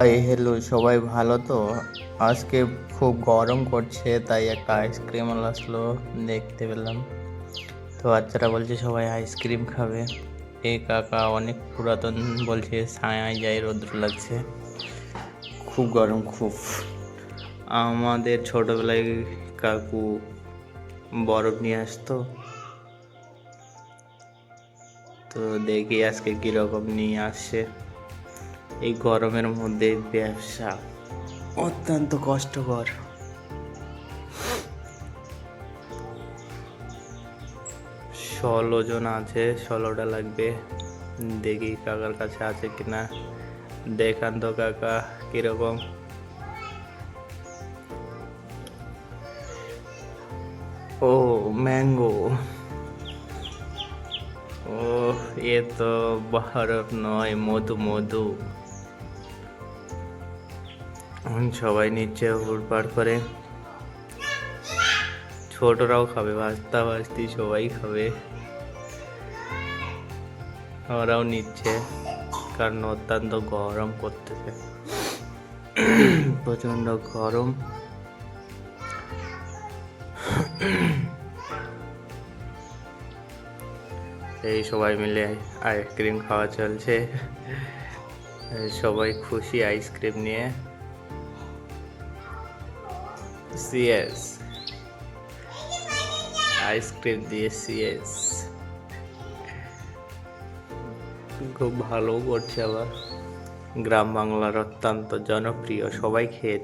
এই হ্যালো, সবাই ভালো তো? আজকে খুব গরম করছে, তাই একটা আইসক্রিম আসলো, দেখতে পেলাম। তো বাচ্চারা বলছে সবাই আইসক্রিম খাবে। এই কাকা অনেক পুরাতন, বলছে ছায়ায় যায়, রৌদ্র লাগছে, খুব গরম খুব। আমাদের ছোটবেলায় কাকু বরফ নিয়ে আসতো, তো দেখি আজকে কিরকম নিয়ে আসছে। এই গরমের মধ্যে ব্যবসা অত্যন্ত কষ্টকর। 16 জন আছে, 16টা লাগবে। দেখি কাকার কাছে আছে কিনা, দেখান তো কাকা কিরকম। ও ম্যাঙ্গো, ও এ তো বরফ নয়, মধু মধু। সবাই নিচ্ছে হুড়পাড় করে, ছোটরাও খাবে, ভাস্তা ভাস্তি সবাই খাবে। ওরাও নিচ্ছে, কারণ অত্যন্ত গরম করতেছে, প্রচন্ড গরম। এই সবাই মিলে আইসক্রিম খাওয়া চলছে, সবাই খুশি আইসক্রিম নিয়ে। সিএস আইসক্রিম দিয়ে সিএস খুব ভালো করছে, আবার গ্রাম বাংলার অত্যন্ত জনপ্রিয়, সবাই খেয়েছে।